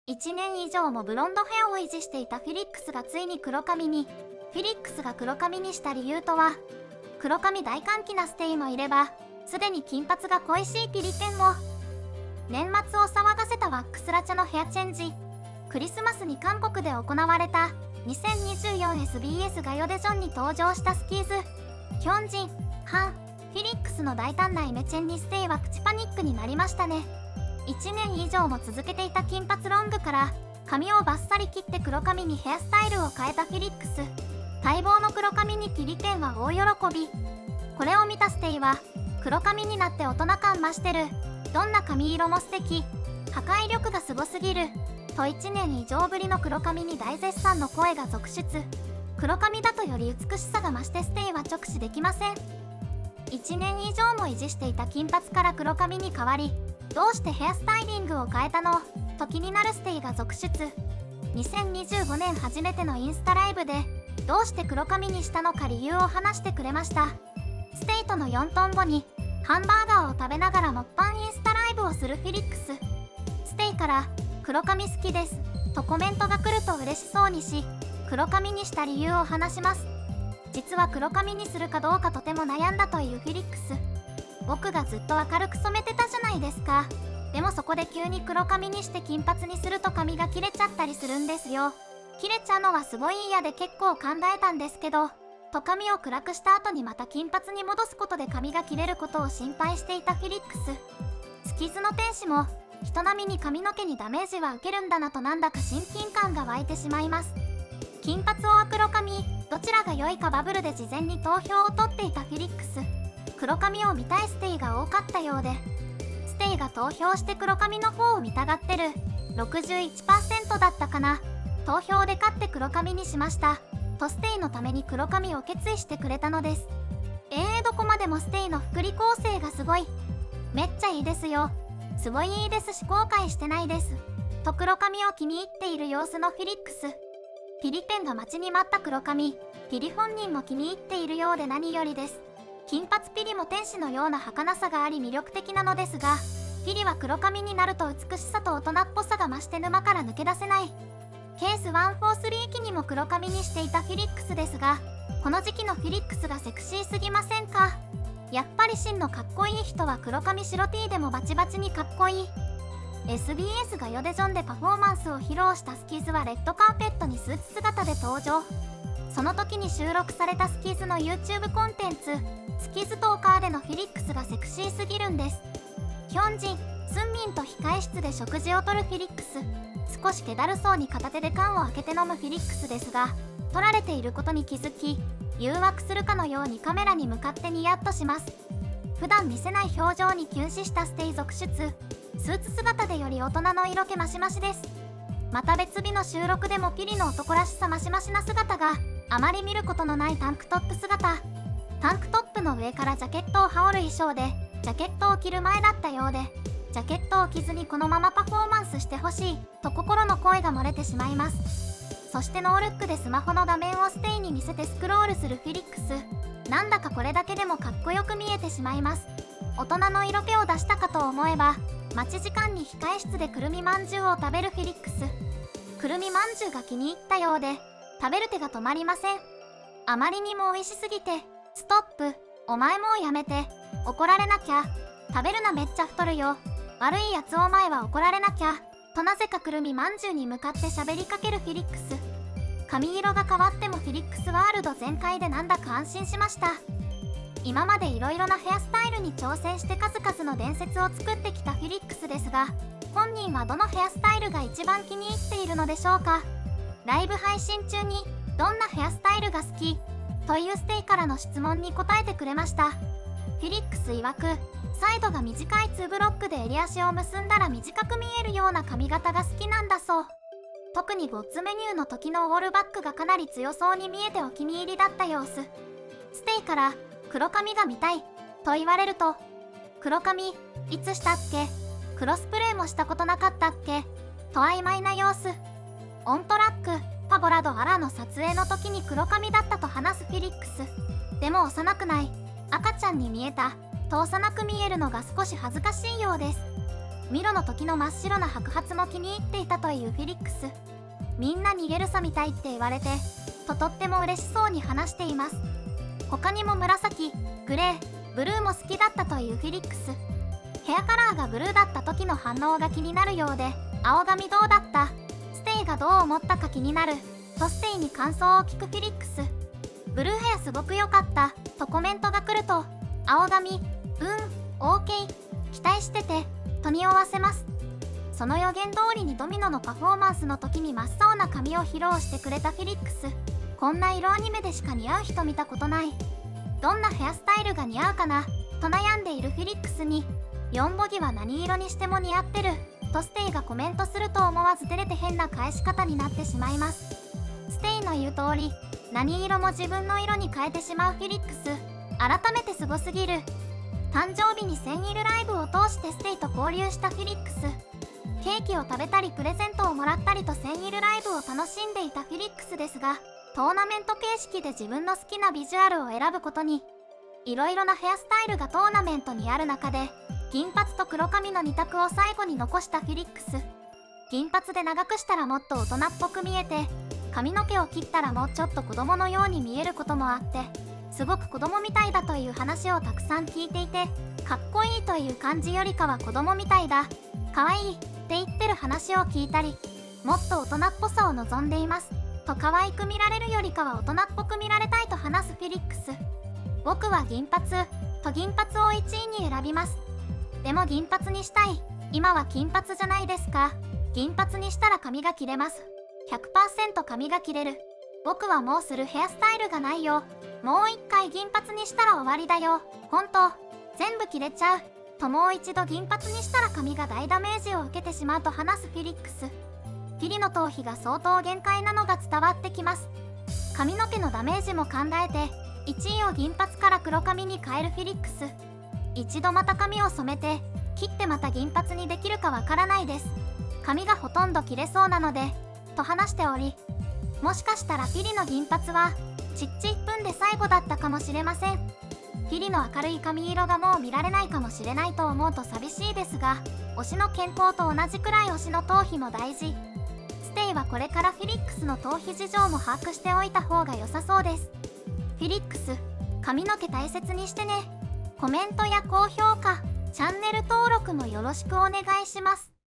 1年以上もブロンドヘアを維持していたフィリックスがついに黒髪に。フィリックスが黒髪にした理由とは、黒髪大歓喜なステイもいれば、すでに金髪が恋しいピリテンも。年末を騒がせたワックスラチャのヘアチェンジ。クリスマスに韓国で行われた 2024SBS ガヨデジョンに登場したスキーズ。ヒョンジン、ハン、フィリックスの大胆なイメチェンにステイはプチパニックになりましたね。1年以上も続けていた金髪ロングから髪をバッサリ切って黒髪にヘアスタイルを変えたフィリックス。待望の黒髪にピリテンは大喜び。これを見たステイは、黒髪になって大人感増してる、どんな髪色も素敵、破壊力がすごすぎると1年以上ぶりの黒髪に大絶賛の声が続出。黒髪だとより美しさが増してステイは直視できません。1年以上も維持していた金髪から黒髪に変わり、どうしてヘアスタイリングを変えたのと気になるステイが続出。2025年初めてのインスタライブで、どうして黒髪にしたのか理由を話してくれました。ステイとの4トン後にハンバーガーを食べながらもっぱんインスタライブをするフィリックス。ステイから黒髪好きですとコメントが来ると嬉しそうにし、黒髪にした理由を話します。実は黒髪にするかどうかとても悩んだというフィリックス。僕がずっと明るく染めてたじゃないですか。でもそこで急に黒髪にして金髪にすると髪が切れちゃったりするんですよ。切れちゃうのはすごい嫌で結構考えたんですけど、と髪を暗くした後にまた金髪に戻すことで髪が切れることを心配していたフィリックス。スキズの天使も人並みに髪の毛にダメージは受けるんだなとなんだか親近感が湧いてしまいます。金髪を黒髪、どちらが良いかバブルで事前に投票を取っていたフィリックス。黒髪を見たいステイが多かったようで、ステイが投票して黒髪の方を見たがってる 61% だったかな。投票で勝って黒髪にしましたとステイのために黒髪を決意してくれたのです。どこまでもステイの福利厚生がすごい、めっちゃいいですよ、すごいいいですし後悔してないですと黒髪を気に入っている様子のフィリックス。ピリテンが待ちに待った黒髪、ピリ本人も気に入っているようで何よりです。金髪ピリも天使のような儚さがあり魅力的なのですが、ピリは黒髪になると美しさと大人っぽさが増して沼から抜け出せない。ケース143期にも黒髪にしていたフィリックスですが、この時期のフィリックスがセクシーすぎませんか？やっぱり真のかっこいい人は黒髪白 T でもバチバチにかっこいい。 SBS ガヨデジョンでパフォーマンスを披露したスキズはレッドカーペットにスーツ姿で登場。その時に収録されたスキズの YouTube コンテンツ、スキズトーカーでのフィリックスがセクシーすぎるんです。ヒョンジン、スンミンと控え室で食事をとるフィリックス。少し気だるそうに片手で缶を開けて飲むフィリックスですが、撮られていることに気づき、誘惑するかのようにカメラに向かってニヤッとします。普段見せない表情にキュン死したステイ続出。スーツ姿でより大人の色気マシマシです。また別日の収録でもピリの男らしさマシマシな姿があまり見ることのないタンクトップ姿。タンクトップの上からジャケットを羽織る衣装で、ジャケットを着る前だったようで、ジャケットを着ずにこのままパフォーマンスしてほしいと心の声が漏れてしまいます。そしてノールックでスマホの画面をステイに見せてスクロールするフィリックス。なんだかこれだけでもかっこよく見えてしまいます。大人の色気を出したかと思えば、待ち時間に控え室でくるみまんじゅうを食べるフィリックス。くるみまんじゅうが気に入ったようで、食べる手が止まりません。あまりにも美味しすぎて、ストップ、お前もうやめて、怒られなきゃ、食べるなめっちゃ太るよ、悪いやつお前は怒られなきゃ、となぜかくるみまんじゅうに向かって喋りかけるフィリックス。髪色が変わってもフィリックスワールド全開でなんだか安心しました。今までいろいろなヘアスタイルに挑戦して数々の伝説を作ってきたフィリックスですが、本人はどのヘアスタイルが一番気に入っているのでしょうか。ライブ配信中にどんなヘアスタイルが好きというステイからの質問に答えてくれました。フィリックス曰く、サイドが短い2ブロックで襟足を結んだら短く見えるような髪型が好きなんだそう。特にゴッツメニューの時のオールバックがかなり強そうに見えてお気に入りだった様子。ステイから黒髪が見たいと言われると、黒髪いつしたっけ、クロスプレーもしたことなかったっけと曖昧な様子。オントラックパボラドアラの撮影の時に黒髪だったと話すフィリックス。でも幼くない、赤ちゃんに見えたと幼く見えるのが少し恥ずかしいようです。ミロの時の真っ白な白髪も気に入っていたというフェリックス。みんな逃げるさみたいって言われてとっても嬉しそうに話しています。他にも紫、グレー、ブルーも好きだったというフェリックス。ヘアカラーがブルーだった時の反応が気になるようで、青髪どうだった？ステイがどう思ったか気になるとステイに感想を聞くフェリックス。ブルーヘアすごく良かったとコメントが来ると、青髪、OK、期待しててと匂わせます。その予言通りにドミノのパフォーマンスの時に真っ青な髪を披露してくれたフェリックス。こんな色アニメでしか似合う人見たことない。どんなヘアスタイルが似合うかなと悩んでいるフェリックスに、4ボギは何色にしても似合ってるとステイがコメントすると思わず照れて変な返し方になってしまいます。ステイの言う通り、何色も自分の色に変えてしまうフェリックス。改めてすごすぎる。誕生日にセンイルライブを通してステイと交流したフェリックス。ケーキを食べたりプレゼントをもらったりとセンイルライブを楽しんでいたフェリックスですが、トーナメント形式で自分の好きなビジュアルを選ぶことに。いろいろなヘアスタイルがトーナメントにある中で、銀髪と黒髪の2択を最後に残したフェリックス。銀髪で長くしたらもっと大人っぽく見えて、髪の毛を切ったらもうちょっと子供のように見えることもあって、すごく子供みたいだという話をたくさん聞いていて、かっこいいという感じよりかは子供みたいだ、かわいいって言ってる話を聞いたり、もっと大人っぽさを望んでいますと可愛く見られるよりかは大人っぽく見られたいと話すフェリックス。僕は銀髪と銀髪を1位に選びます。でも銀髪にしたい。今は金髪じゃないですか。銀髪にしたら髪が切れます。100% 髪が切れる。僕はもうするヘアスタイルがないよ。もう一回銀髪にしたら終わりだよ。ほんと、全部切れちゃう。ともう一度銀髪にしたら髪が大ダメージを受けてしまうと話すフェリックス。フィリの頭皮が相当限界なのが伝わってきます。髪の毛のダメージも考えて、1位を銀髪から黒髪に変えるフェリックス。一度また髪を染めて、切ってまた銀髪にできるかわからないです。髪がほとんど切れそうなので、と話しており、もしかしたらフィリの銀髪はちっち1分で最後だったかもしれません。フィリの明るい髪色がもう見られないかもしれないと思うと寂しいですが、推しの健康と同じくらい推しの頭皮も大事。ステイはこれからフェリックスの頭皮事情も把握しておいた方が良さそうです。フェリックス、髪の毛大切にしてね。コメントや高評価、チャンネル登録もよろしくお願いします。